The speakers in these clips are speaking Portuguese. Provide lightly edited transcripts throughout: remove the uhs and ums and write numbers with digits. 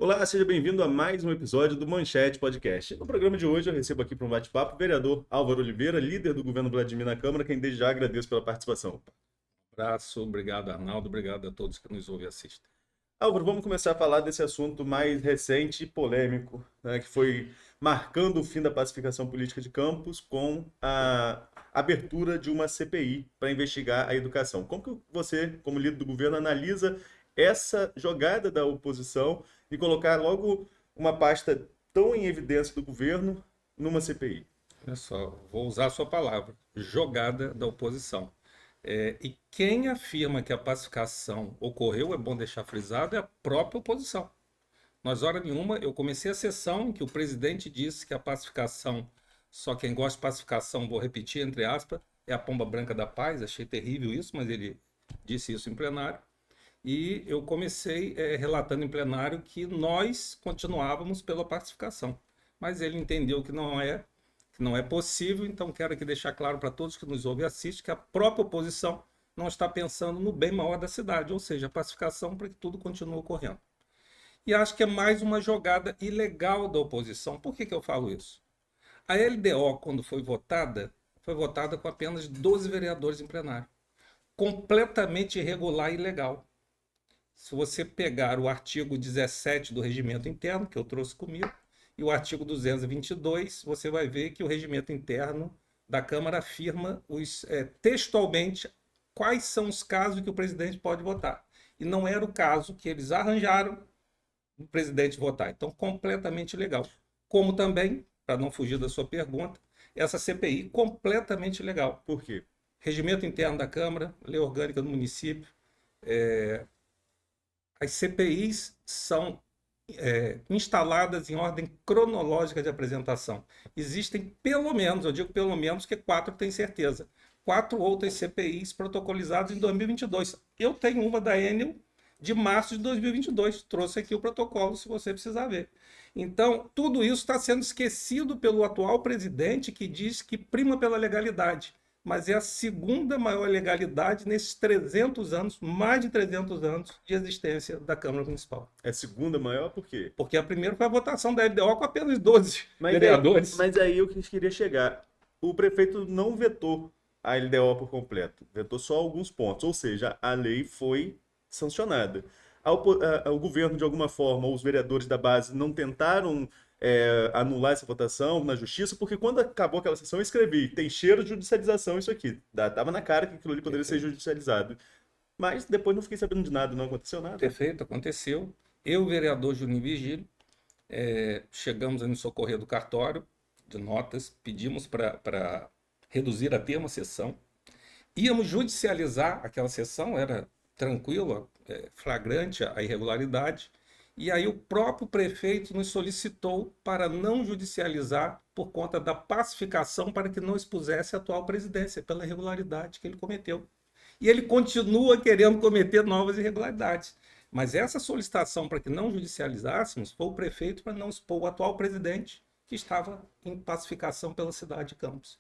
Olá, seja bem-vindo a mais um episódio do Manchete Podcast. No programa de hoje eu recebo aqui para um bate-papo o vereador Álvaro Oliveira, líder do governo Vladimir na Câmara, quem desde já agradeço pela participação. Abraço, obrigado Arnaldo, obrigado a todos que nos ouvem e assistem. Álvaro, vamos começar a falar desse assunto mais recente e polêmico, né, que foi marcando o fim da pacificação política de Campos com a abertura de uma CPI para investigar a educação. Como que você, como líder do governo, analisa essa jogada da oposição e colocar logo uma pasta tão em evidência do governo numa CPI? Olha só, vou usar a sua palavra, jogada da oposição. E quem afirma que a pacificação ocorreu, é bom deixar frisado, é a própria oposição. Nós, hora nenhuma, eu comecei a sessão em que o presidente disse que a pacificação, só quem gosta de pacificação, vou repetir entre aspas, é a pomba branca da paz. Achei terrível isso, mas ele disse isso em plenário. E eu comecei relatando em plenário que nós continuávamos pela pacificação. Mas ele entendeu que não é possível, então quero aqui deixar claro para todos que nos ouvem e assistem que a própria oposição não está pensando no bem maior da cidade, ou seja, a pacificação para que tudo continue ocorrendo. E acho que é mais uma jogada ilegal da oposição. Por que que eu falo isso? A LDO, quando foi votada com apenas 12 vereadores em plenário. Completamente irregular e ilegal. Se você pegar o artigo 17 do regimento interno, que eu trouxe comigo, e o artigo 222, você vai ver que o regimento interno da Câmara afirma textualmente quais são os casos que o presidente pode votar. E não era o caso que eles arranjaram o presidente votar. Então, completamente ilegal. Como também, para não fugir da sua pergunta, essa CPI completamente ilegal. Por quê? Regimento interno da Câmara, lei orgânica do município. As CPIs são instaladas em ordem cronológica de apresentação. Existem pelo menos, eu digo pelo menos, que 4 tem certeza. 4 outras CPIs protocolizadas em 2022. Eu tenho uma da Enel de março de 2022. Trouxe aqui o protocolo, se você precisar ver. Então, tudo isso está sendo esquecido pelo atual presidente, que diz que prima pela legalidade. Mas é a segunda maior legalidade nesses 300 anos, mais de 300 anos de existência da Câmara Municipal. É a segunda maior por quê? Porque a primeira foi a votação da LDO com apenas 12 Mas aí, vereadores. mas aí eu queria chegar. O prefeito não vetou a LDO por completo, vetou só alguns pontos, ou seja, a lei foi sancionada. O governo, de alguma forma, ou os vereadores da base não tentaram anular essa votação na justiça, porque quando acabou aquela sessão eu escrevi, tem cheiro de judicialização isso aqui. Tava na cara que aquilo ali poderia ser Perfeito. judicializado. Mas depois não fiquei sabendo de nada, não aconteceu nada. Perfeito, aconteceu. Eu, vereador Juninho Vigílio, chegamos a nos socorrer do cartório de notas, pedimos para reduzir a ter uma sessão. Íamos judicializar aquela sessão, era tranquila, flagrante a irregularidade. E aí o próprio prefeito nos solicitou para não judicializar por conta da pacificação para que não expusesse a atual presidência pela irregularidade que ele cometeu. E ele continua querendo cometer novas irregularidades. Mas essa solicitação para que não judicializássemos foi o prefeito para não expor o atual presidente que estava em pacificação pela cidade de Campos.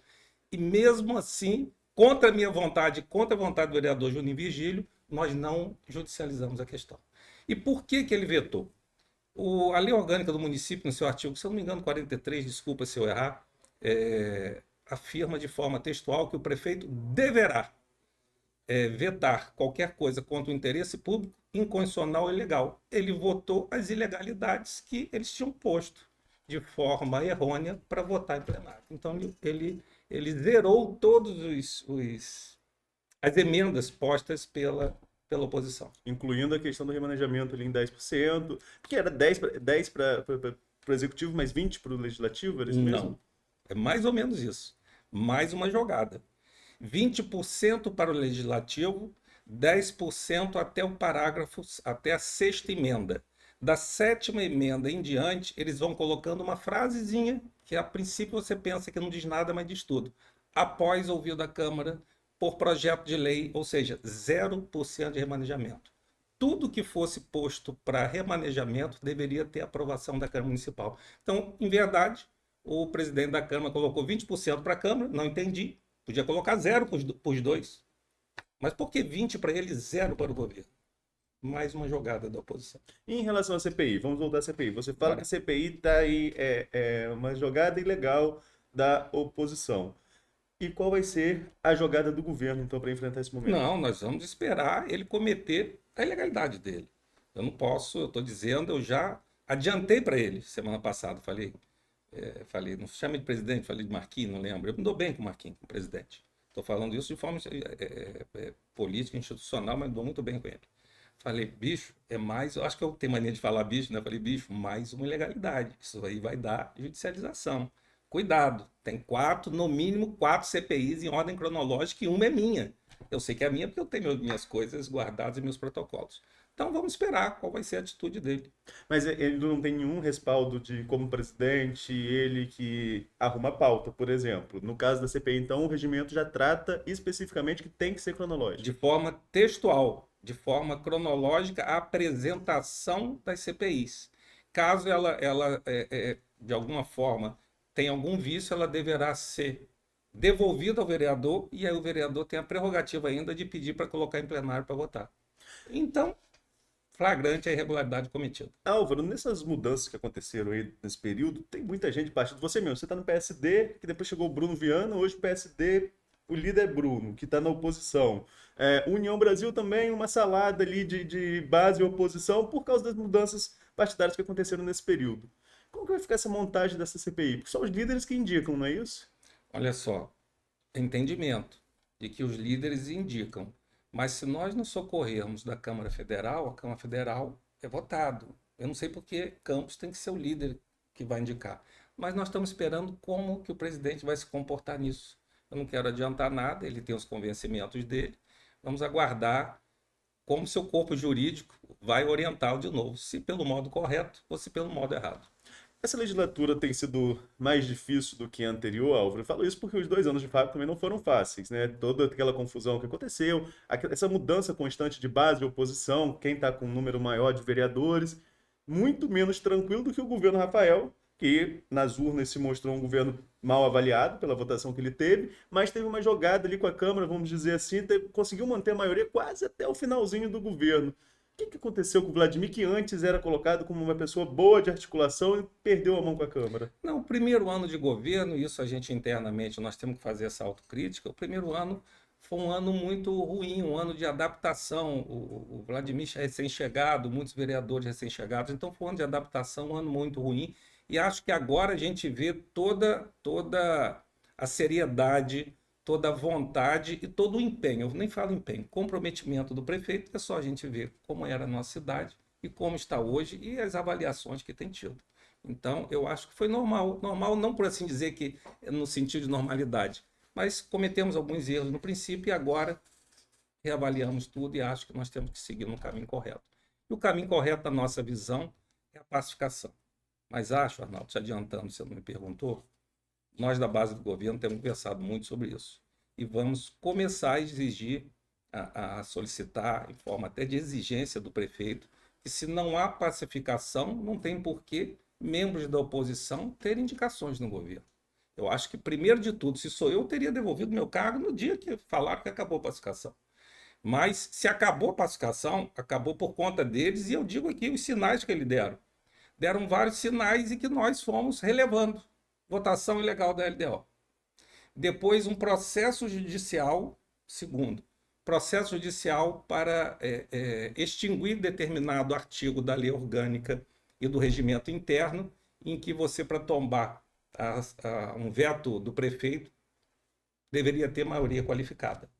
E mesmo assim, contra a minha vontade, contra a vontade do vereador Juninho Vigílio, nós não judicializamos a questão. E por que que ele vetou? A lei orgânica do município, no seu artigo, se eu não me engano, 43, desculpa se eu errar, afirma de forma textual que o prefeito deverá vetar qualquer coisa contra o interesse público, inconstitucional ou ilegal. Ele votou as ilegalidades que eles tinham posto de forma errônea para votar em plenário. Então, ele zerou todas as emendas postas pela oposição. Incluindo a questão do remanejamento ali em 10%, porque era 10 para o executivo, mais 20 para o legislativo, era isso mesmo? Não, é mais ou menos isso. Mais uma jogada. 20% para o legislativo, 10% até o parágrafo, até a sexta emenda. Da sétima emenda em diante, eles vão colocando uma frasezinha que a princípio você pensa que não diz nada, mas diz tudo. Após ouvido da Câmara, por projeto de lei, ou seja, 0% de remanejamento. Tudo que fosse posto para remanejamento deveria ter aprovação da Câmara Municipal. Então, em verdade, o presidente da Câmara colocou 20% para a Câmara, não entendi. Podia colocar 0 para os dois. Mas por que 20 para ele, 0 para o governo? mais uma jogada da oposição. E em relação à CPI, vamos voltar à CPI. Você fala que Bora. a CPI está aí, é uma jogada ilegal da oposição. E qual vai ser a jogada do governo, então, para enfrentar esse momento? Não, nós vamos esperar ele cometer a ilegalidade dele. Eu não posso, eu estou dizendo, eu já adiantei para ele semana passada, falei, não chame de presidente, falei de Marquinhos, não lembro. Eu me dou bem com o Marquinhos, com o presidente. Estou falando isso de forma política, institucional, mas me dou muito bem com ele. Falei, bicho, eu acho que eu tenho mania de falar bicho, né? Falei, bicho, mais uma ilegalidade. Isso aí vai dar judicialização. Cuidado, tem no mínimo quatro CPIs em ordem cronológica e uma é minha. Eu sei que é minha porque eu tenho minhas coisas guardadas e meus protocolos. Então vamos esperar qual vai ser a atitude dele. Mas ele não tem nenhum respaldo de, como presidente, ele que arruma a pauta, por exemplo. No caso da CPI, então, o regimento já trata especificamente que tem que ser De cronológico. forma textual, de forma cronológica, a apresentação das CPIs. Caso ela de alguma forma, tenha algum vício, ela deverá ser devolvida ao vereador e aí o vereador tem a prerrogativa ainda de pedir para colocar em plenário para votar. Então, flagrante a irregularidade cometida. Álvaro, nessas mudanças que aconteceram aí nesse período, tem muita gente partindo. Você mesmo, você está no PSD, que depois chegou o Bruno Viana, hoje o PSD, o líder é Bruno, que está na oposição. União Brasil também, uma salada ali de base e oposição por causa das mudanças partidárias que aconteceram nesse período. Como que vai ficar essa montagem dessa CPI? Porque são os líderes que indicam, não é isso? Olha só, entendimento de que os líderes indicam. Mas se nós nos socorrermos da Câmara Federal, a Câmara Federal é votado. Eu não sei porque Campos tem que ser o líder que vai indicar. Mas nós estamos esperando como que o presidente vai se comportar nisso. Eu não quero adiantar nada, ele tem os convencimentos dele. Vamos aguardar como seu corpo jurídico vai orientá-lo de novo, se pelo modo correto ou se pelo modo errado. Essa legislatura tem sido mais difícil do que a anterior, Álvaro. Eu falo isso porque os 2 anos de Fábio também não foram fáceis, né? Toda aquela confusão que aconteceu, essa mudança constante de base de oposição, quem está com um número maior de vereadores, muito menos tranquilo do que o governo Rafael, que nas urnas se mostrou um governo mal avaliado pela votação que ele teve, mas teve uma jogada ali com a Câmara, vamos dizer assim, conseguiu manter a maioria quase até o finalzinho do governo. O que aconteceu com o Vladimir, que antes era colocado como uma pessoa boa de articulação e perdeu a mão com a Câmara? Não, o primeiro ano de governo, isso a gente internamente, nós temos que fazer essa autocrítica, o primeiro ano foi um ano muito ruim, um ano de adaptação. O Vladimir é recém-chegado, muitos vereadores recém-chegados, então foi um ano de adaptação, um ano muito ruim. E acho que agora a gente vê toda a seriedade, toda a vontade e todo o empenho. Eu nem falo empenho, comprometimento do prefeito, é só a gente ver como era a nossa cidade e como está hoje e as avaliações que tem tido. Então, eu acho que foi normal. Normal não por assim dizer que no sentido de normalidade, mas cometemos alguns erros no princípio e agora reavaliamos tudo e acho que nós temos que seguir no caminho correto. E o caminho correto, da nossa visão, é a pacificação. Mas acho, Arnaldo, te adiantando, você não me perguntou, nós da base do governo temos conversado muito sobre isso. E vamos começar a exigir, a solicitar, em forma até de exigência do prefeito, que se não há pacificação, não tem porquê membros da oposição terem indicações no governo. Eu acho que, primeiro de tudo, se sou eu, teria devolvido meu cargo no dia que falaram que acabou a pacificação. Mas se acabou a pacificação, acabou por conta deles, e eu digo aqui os sinais que eles deram. Deram vários sinais e que nós fomos relevando. Votação ilegal da LDO. Depois, um processo judicial, segundo, processo judicial para extinguir determinado artigo da lei orgânica e do regimento interno, em que você, para tombar um veto do prefeito, deveria ter maioria qualificada.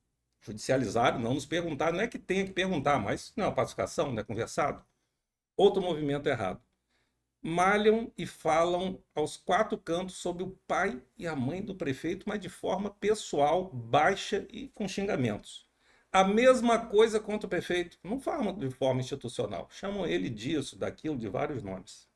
Judicializado, não nos perguntaram, não é que tenha que perguntar, mas não é uma pacificação, não é conversado. Outro movimento errado. Malham e falam aos quatro cantos sobre o pai e a mãe do prefeito, mas de forma pessoal, baixa e com xingamentos. A mesma coisa contra o prefeito, não falam de forma institucional, chamam ele disso, daquilo, de vários nomes.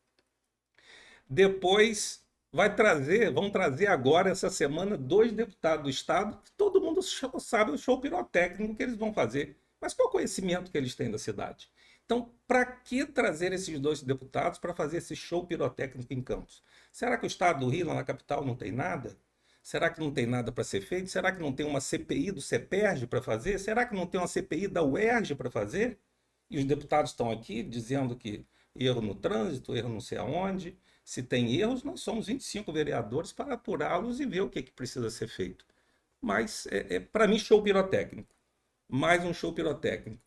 Depois vão trazer agora, essa semana, 2 deputados do Estado, que todo mundo sabe o show pirotécnico que eles vão fazer. Mas qual o conhecimento que eles têm da cidade? Então, para que trazer esses 2 deputados para fazer esse show pirotécnico em Campos? Será que o Estado do Rio, lá na capital, não tem nada? Será que não tem nada para ser feito? Será que não tem uma CPI do CEPERJ para fazer? Será que não tem uma CPI da UERJ para fazer? E os deputados estão aqui dizendo que erro no trânsito, erro não sei aonde. Se tem erros, nós somos 25 vereadores para apurá-los e ver o que precisa ser feito. Mas, para mim, show pirotécnico. Mais um show pirotécnico.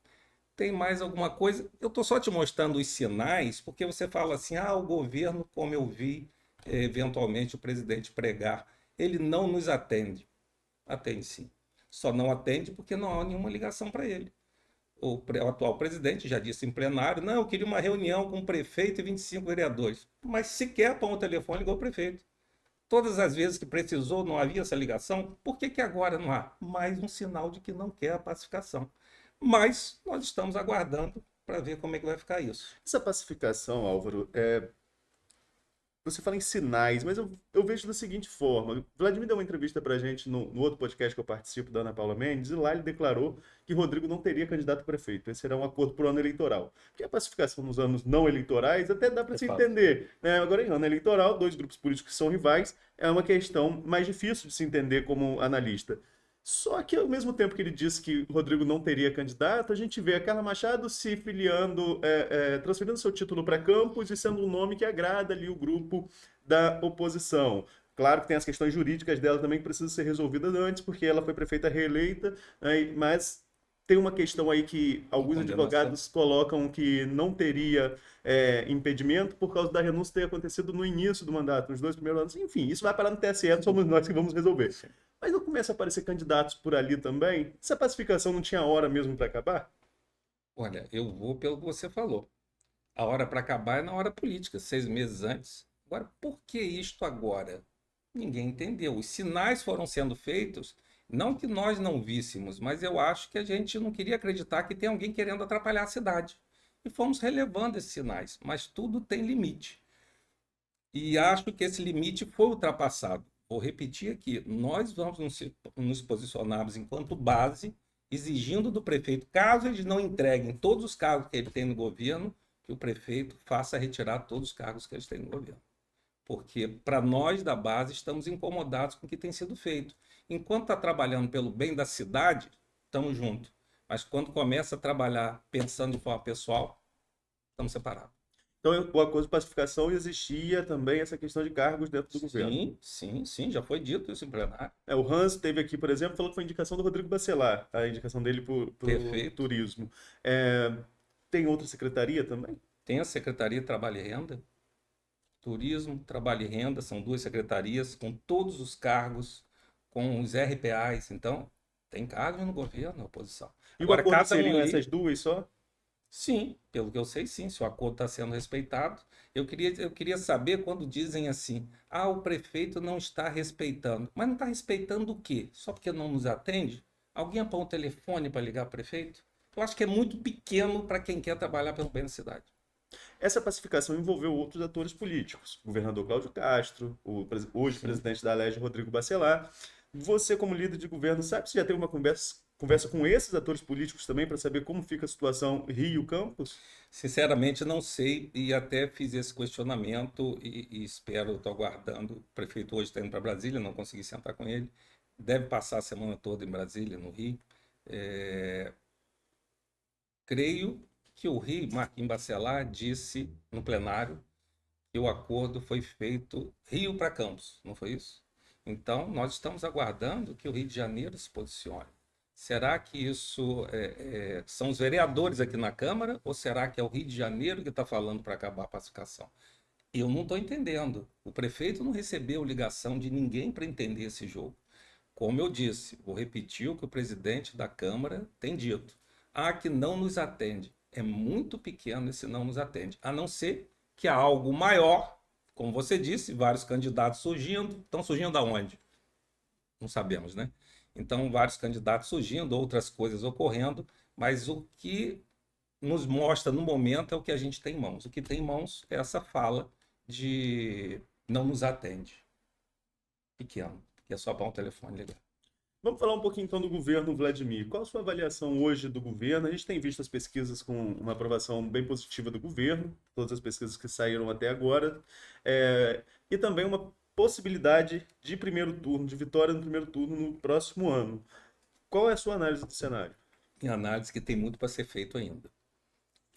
Tem mais alguma coisa? Eu estou só te mostrando os sinais, porque você fala assim, o governo, como eu vi, eventualmente, o presidente pregar, ele não nos atende. Atende sim. Só não atende porque não há nenhuma ligação para ele. O atual presidente já disse em plenário, não, eu queria uma reunião com o prefeito e 25 vereadores. Mas sequer para o telefone ligou o prefeito. Todas as vezes que precisou não havia essa ligação, por que agora não há? Mais um sinal de que não quer a pacificação. Mas nós estamos aguardando para ver como é que vai ficar isso. Essa pacificação, Álvaro, você fala em sinais, mas eu vejo da seguinte forma. Vladimir deu uma entrevista pra gente no outro podcast que eu participo, da Ana Paula Mendes, e lá ele declarou que Rodrigo não teria candidato a prefeito. Esse será um acordo para o ano eleitoral. Porque a pacificação nos anos não eleitorais até dá para se entender, né? Agora, em ano eleitoral, dois grupos políticos que são rivais, é uma questão mais difícil de se entender como analista. Só que, ao mesmo tempo que ele disse que Rodrigo não teria candidato, a gente vê a Carla Machado se filiando, transferindo seu título para Campos e sendo um nome que agrada ali o grupo da oposição. Claro que tem as questões jurídicas dela também que precisam ser resolvidas antes, porque ela foi prefeita reeleita, né, mas tem uma questão aí que alguns advogados colocam que não teria impedimento por causa da renúncia ter acontecido no início do mandato, nos 2 primeiros anos. Enfim, isso vai parar no TSE, somos nós que vamos resolver. Mas não começa a aparecer candidatos por ali também? Essa pacificação não tinha hora mesmo para acabar? Olha, eu vou pelo que você falou. A hora para acabar é na hora política, 6 meses antes. Agora, por que isto agora? Ninguém entendeu. Os sinais foram sendo feitos, não que nós não víssemos, mas eu acho que a gente não queria acreditar que tem alguém querendo atrapalhar a cidade. E fomos relevando esses sinais, mas tudo tem limite. E acho que esse limite foi ultrapassado. Vou repetir aqui, nós vamos nos posicionarmos enquanto base, exigindo do prefeito, caso eles não entreguem todos os cargos que ele tem no governo, que o prefeito faça retirar todos os cargos que eles têm no governo. Porque, para nós da base, estamos incomodados com o que tem sido feito. Enquanto está trabalhando pelo bem da cidade, estamos juntos. Mas quando começa a trabalhar pensando de forma pessoal, estamos separados. Então, o acordo de pacificação existia também essa questão de cargos dentro do governo. Sim, já foi dito isso em plenário. O Hans teve aqui, por exemplo, falou que foi indicação do Rodrigo Bacelar, a indicação dele para o turismo. Tem outra secretaria também? Tem a Secretaria de Trabalho e Renda. Turismo, Trabalho e Renda, são 2 secretarias com todos os cargos, com os RPAs. Então, tem cargos no governo, na oposição. E agora, o acordo seriam essas 2 só? Sim, pelo que eu sei, sim, se o acordo está sendo respeitado. Eu queria saber quando dizem assim, o prefeito não está respeitando. Mas não está respeitando o quê? Só porque não nos atende? Alguém aponta o telefone para ligar para o prefeito? Eu acho que é muito pequeno para quem quer trabalhar pelo bem da cidade. Essa pacificação envolveu outros atores políticos, o governador Cláudio Castro, hoje presidente da Alerj, Rodrigo Bacelar. Você, como líder de governo, sabe se já teve uma conversa com esses atores políticos também para saber como fica a situação Rio-Campos? Sinceramente, não sei e até fiz esse questionamento e espero, estou aguardando. O prefeito hoje está indo para Brasília, não consegui sentar com ele. Deve passar a semana toda em Brasília, no Rio. Creio que o Rio, Marquinhos Bacelar, disse no plenário que o acordo foi feito Rio para Campos, não foi isso? Então, nós estamos aguardando que o Rio de Janeiro se posicione. Será que isso são os vereadores aqui na Câmara ou será que é o Rio de Janeiro que está falando para acabar a pacificação? Eu não estou entendendo. O prefeito não recebeu ligação de ninguém para entender esse jogo. Como eu disse, vou repetir o que o presidente da Câmara tem dito. Que não nos atende. É muito pequeno esse não nos atende. A não ser que há algo maior, como você disse, vários candidatos surgindo. Estão surgindo aonde? Não sabemos, né? Então, vários candidatos surgindo, outras coisas ocorrendo, mas o que nos mostra no momento é o que a gente tem em mãos. O que tem em mãos é essa fala de não nos atende. Pequeno, que é só para um telefone ligar. Vamos falar um pouquinho então do governo Vladimir. Qual a sua avaliação hoje do governo? A gente tem visto as pesquisas com uma aprovação bem positiva do governo, todas as pesquisas que saíram até agora, e também uma possibilidade de primeiro turno, de vitória no primeiro turno no próximo ano. Qual é a sua análise do cenário? Minha análise é que tem muito para ser feito ainda.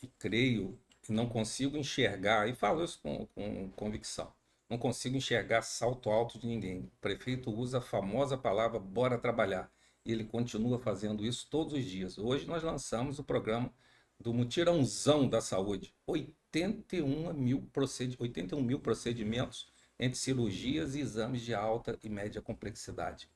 e creio e não consigo enxergar, e falo isso com convicção, não consigo enxergar salto alto de ninguém. O prefeito usa a famosa palavra bora trabalhar. E ele continua fazendo isso todos os dias. Hoje nós lançamos o programa do mutirãozão da saúde. 81 mil procedimentos entre cirurgias e exames de alta e média complexidade.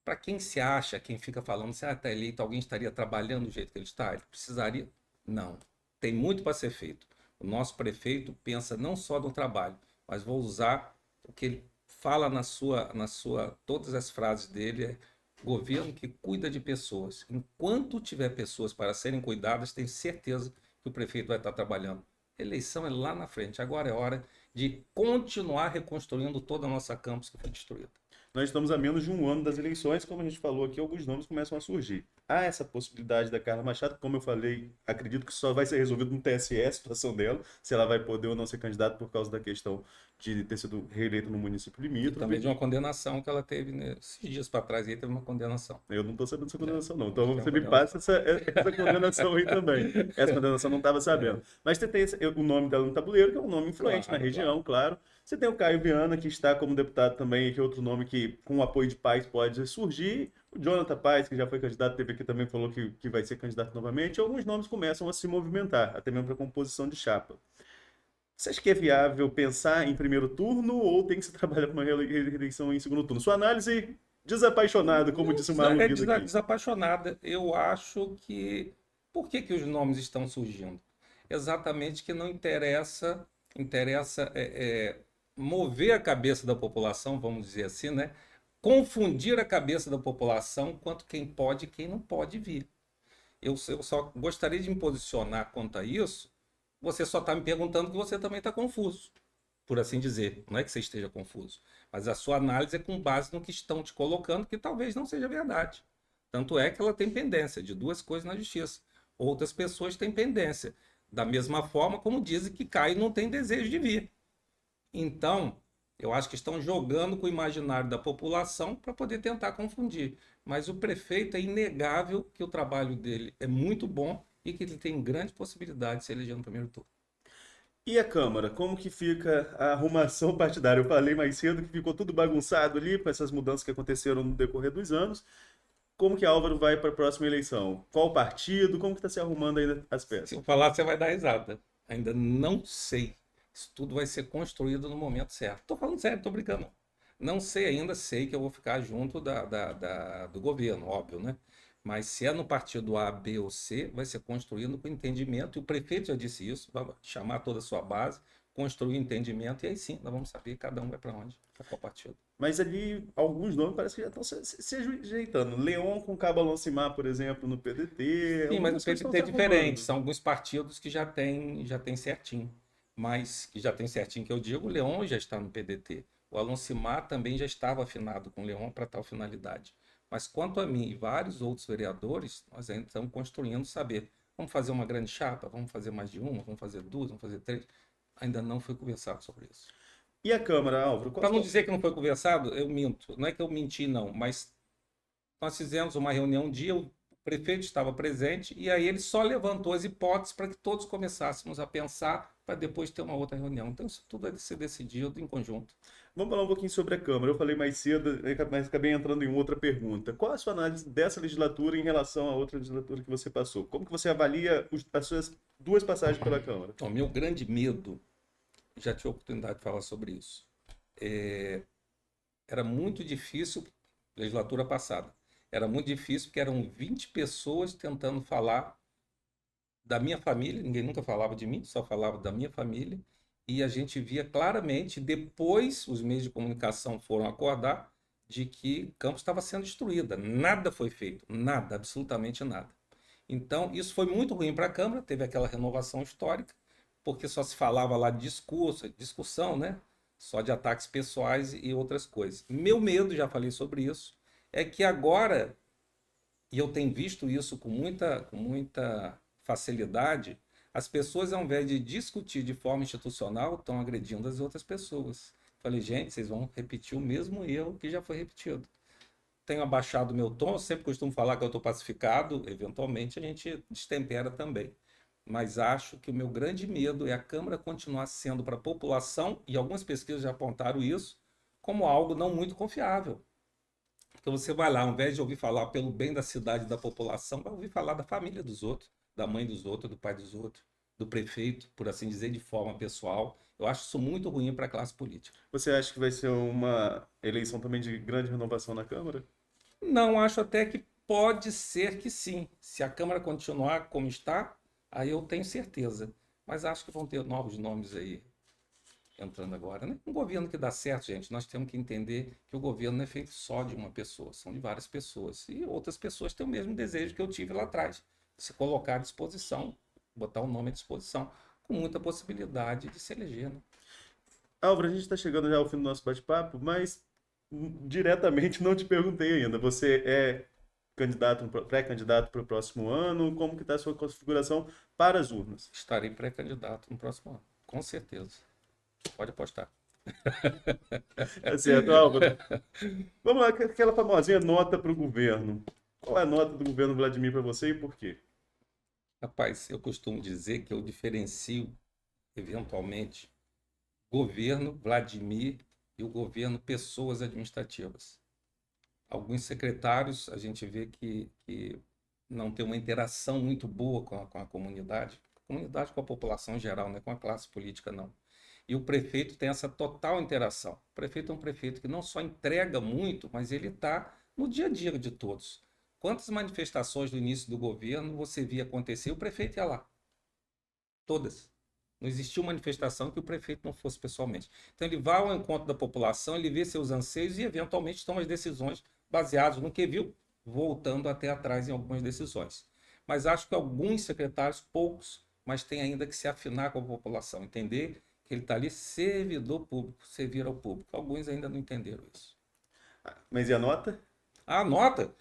Para quem se acha, quem fica falando, se está eleito, alguém estaria trabalhando do jeito que ele está? Ele precisaria? Não. Tem muito para ser feito. O nosso prefeito pensa não só no trabalho, mas vou usar o que ele fala todas as frases dele, é governo que cuida de pessoas. Enquanto tiver pessoas para serem cuidadas, tenho certeza que o prefeito vai estar trabalhando. A eleição é lá na frente. Agora é hora de continuar reconstruindo toda a nossa campus que foi destruída. Nós estamos a menos de um ano das eleições, como a gente falou aqui, alguns nomes começam a surgir. Há essa possibilidade da Carla Machado, como eu falei, acredito que só vai ser resolvido no TSE a situação dela, se ela vai poder ou não ser candidata por causa da questão de ter sido reeleita no município E limítrofe. também de uma condenação que ela teve, né, esses dias para trás, aí teve uma condenação. Eu não estou sabendo dessa condenação, não. Então Tem você uma me passa essa condenação aí também. Essa condenação eu não estava sabendo. Mas você tem o nome dela no tabuleiro, que é um nome influente Claro, na região, claro. Você tem o Caio Viana, que está como deputado também, que é outro nome que, com o apoio de Paes, pode surgir. O Jonathan Paes, que já foi candidato, teve aqui também, falou que vai ser candidato novamente. E alguns nomes começam a se movimentar, até mesmo para composição de chapa. Você acha que é viável pensar em primeiro turno ou tem que se trabalhar para uma reeleição em segundo turno? Sua análise desapaixonada, como disse o Marlon Guido aqui. Desapaixonada. Eu acho que... Por que os nomes estão surgindo? Exatamente que não interessa mover a cabeça da população, vamos dizer assim, né? Confundir a cabeça da população quanto quem pode e quem não pode vir. Eu só gostaria de me posicionar quanto a isso. Você só está me perguntando que você também está confuso, por assim dizer. Não é que você esteja confuso, mas a sua análise é com base no que estão te colocando, que talvez não seja verdade. Tanto é que ela tem pendência de duas coisas na justiça. Outras pessoas têm pendência. Da mesma forma como dizem que Caio não tem desejo de vir. Então, eu acho que estão jogando com o imaginário da população para poder tentar confundir. Mas o prefeito é inegável que o trabalho dele é muito bom e que ele tem grande possibilidade de se eleger no primeiro turno. E a Câmara, como que fica a arrumação partidária? Eu falei mais cedo que ficou tudo bagunçado ali com essas mudanças que aconteceram no decorrer dos anos. Como que Álvaro vai para a próxima eleição? Qual partido? Como que está se arrumando ainda as Se peças? eu falar, você vai dar risada. Ainda não sei. Isso tudo vai ser construído no momento certo. Estou falando sério, estou brincando. Não sei ainda, sei que eu vou ficar junto do governo, óbvio, né? Mas se é no partido A, B ou C, vai ser construído com entendimento, e o prefeito já disse isso, vai chamar toda a sua base, construir entendimento, e aí sim, nós vamos saber cada um vai para onde, para qual partido. Mas ali, alguns nomes parece que já estão se ajeitando. Leon com Cabo Alcimar, por exemplo, no PDT. Sim, mas Algumas o coisas estão PDT é se diferente, arrumando. são alguns partidos que já tem certinho. Mas que já tem certinho que eu digo, o Leon já está no PDT. O Alcimar também já estava afinado com o Leon para tal finalidade. Mas quanto a mim e vários outros vereadores, nós ainda estamos construindo saber. Vamos fazer uma grande chapa? Vamos fazer mais de uma? Vamos fazer duas? Vamos fazer três? Ainda não foi conversado sobre isso. E a Câmara, Álvaro? Para não dizer que não foi conversado, eu minto. Não é que eu menti, não, mas nós fizemos uma reunião um dia, o prefeito estava presente, e aí ele só levantou as hipóteses para que todos começássemos a pensar para depois ter uma outra reunião. Então isso tudo vai ser decidido em conjunto. Vamos falar um pouquinho sobre a Câmara. Eu falei mais cedo, mas acabei entrando em outra pergunta. Qual a sua análise dessa legislatura em relação à outra legislatura que você passou? Como que você avalia as suas duas passagens pela Câmara? O meu grande medo, já tive a oportunidade de falar sobre isso, era muito difícil, legislatura passada, era muito difícil porque eram 20 pessoas tentando falar da minha família, ninguém nunca falava de mim, só falava da minha família, e a gente via claramente, depois os meios de comunicação foram acordar, de que Campos estava sendo destruída. Nada foi feito, nada, absolutamente nada. Então, isso foi muito ruim para a Câmara, teve aquela renovação histórica, porque só se falava lá de discussão, né? Só de ataques pessoais e outras coisas. Meu medo, já falei sobre isso, é que agora, e eu tenho visto isso com muita facilidade, as pessoas, ao invés de discutir de forma institucional, estão agredindo as outras pessoas. Falei, gente, vocês vão repetir o mesmo erro que já foi repetido. Tenho abaixado meu tom, sempre costumo falar que eu estou pacificado, eventualmente a gente destempera também. Mas acho que o meu grande medo é a Câmara continuar sendo para a população, e algumas pesquisas já apontaram isso, como algo não muito confiável. Porque você vai lá, ao invés de ouvir falar pelo bem da cidade e da população, vai ouvir falar da família dos outros, da mãe dos outros, do pai dos outros, do prefeito, por assim dizer, de forma pessoal. Eu acho isso muito ruim para a classe política. Você acha que vai ser uma eleição também de grande renovação na Câmara? Não, acho até que pode ser que sim. Se a Câmara continuar como está, aí eu tenho certeza. Mas acho que vão ter novos nomes aí entrando agora, né? Um governo que dá certo, gente, nós temos que entender que o governo não é feito só de uma pessoa, são de várias pessoas. E outras pessoas têm o mesmo desejo que eu tive lá atrás, de se colocar à disposição, botar o nome à disposição, com muita possibilidade de se eleger, né? Álvaro, a gente está chegando já ao fim do nosso bate-papo, mas diretamente não te perguntei ainda. Você é candidato, pré-candidato para o próximo ano? Como que está a sua configuração para as urnas? Estarei pré-candidato no próximo ano, com certeza. Pode apostar. Tá certo, Álvaro. Vamos lá, aquela famosinha nota para o governo. Qual é a nota do governo Vladimir para você e por quê? Rapaz, eu costumo dizer que eu diferencio, eventualmente, governo Vladimir e o governo pessoas administrativas. Alguns secretários a gente vê que não tem uma interação muito boa com a comunidade com a população em geral, não é com a classe política, não. E o prefeito tem essa total interação. O prefeito é um prefeito que não só entrega muito, mas ele está no dia a dia de todos. Quantas manifestações do início do governo você via acontecer, o prefeito ia lá? Todas. Não existiu manifestação que o prefeito não fosse pessoalmente. Então ele vai ao encontro da população, ele vê seus anseios e eventualmente toma as decisões baseadas no que viu, voltando até atrás em algumas decisões. Mas acho que alguns secretários, poucos, mas tem ainda que se afinar com a população, entender que ele está ali servidor público, servir ao público. Alguns ainda não entenderam isso. Mas e a nota? A nota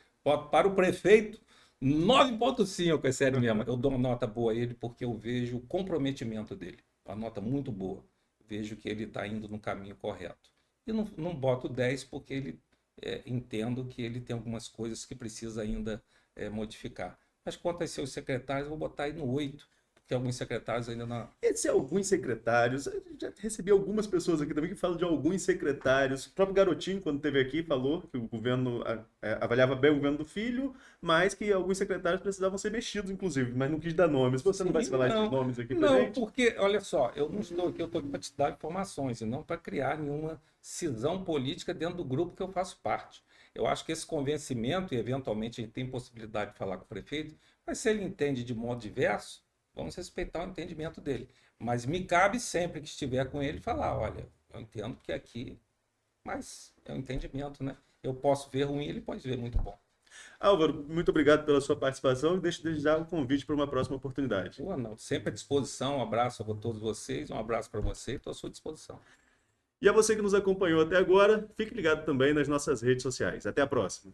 para o prefeito, 9,5, é sério mesmo. Eu dou uma nota boa a ele porque eu vejo o comprometimento dele. Uma nota muito boa. Vejo que ele está indo no caminho correto. E não boto 10 porque entendo que ele tem algumas coisas que precisa ainda modificar. Mas quanto aos seus secretários, eu vou botar aí no 8. Tem alguns secretários ainda na. Esse é alguns secretários. Eu já recebi algumas pessoas aqui também que falam de alguns secretários. O próprio Garotinho, quando esteve aqui, falou que o governo avaliava bem o governo do filho, mas que alguns secretários precisavam ser mexidos, inclusive, mas não quis dar nomes. Você não vai se falar de nomes aqui pra Não, gente? porque, olha só, eu não estou aqui, eu estou aqui para te dar informações e não para criar nenhuma cisão política dentro do grupo que eu faço parte. Eu acho que esse convencimento, e eventualmente a gente tem possibilidade de falar com o prefeito, mas se ele entende de modo diverso, vamos respeitar o entendimento dele. Mas me cabe sempre que estiver com ele falar, olha, eu entendo que aqui, mas é um entendimento, né? Eu posso ver ruim, ele pode ver muito bom. Álvaro, muito obrigado pela sua participação e deixo desde já o convite para uma próxima oportunidade. Boa, não. Sempre à disposição. Um abraço a todos vocês, um abraço para você, estou à sua disposição. E a você que nos acompanhou até agora, fique ligado também nas nossas redes sociais. Até a próxima.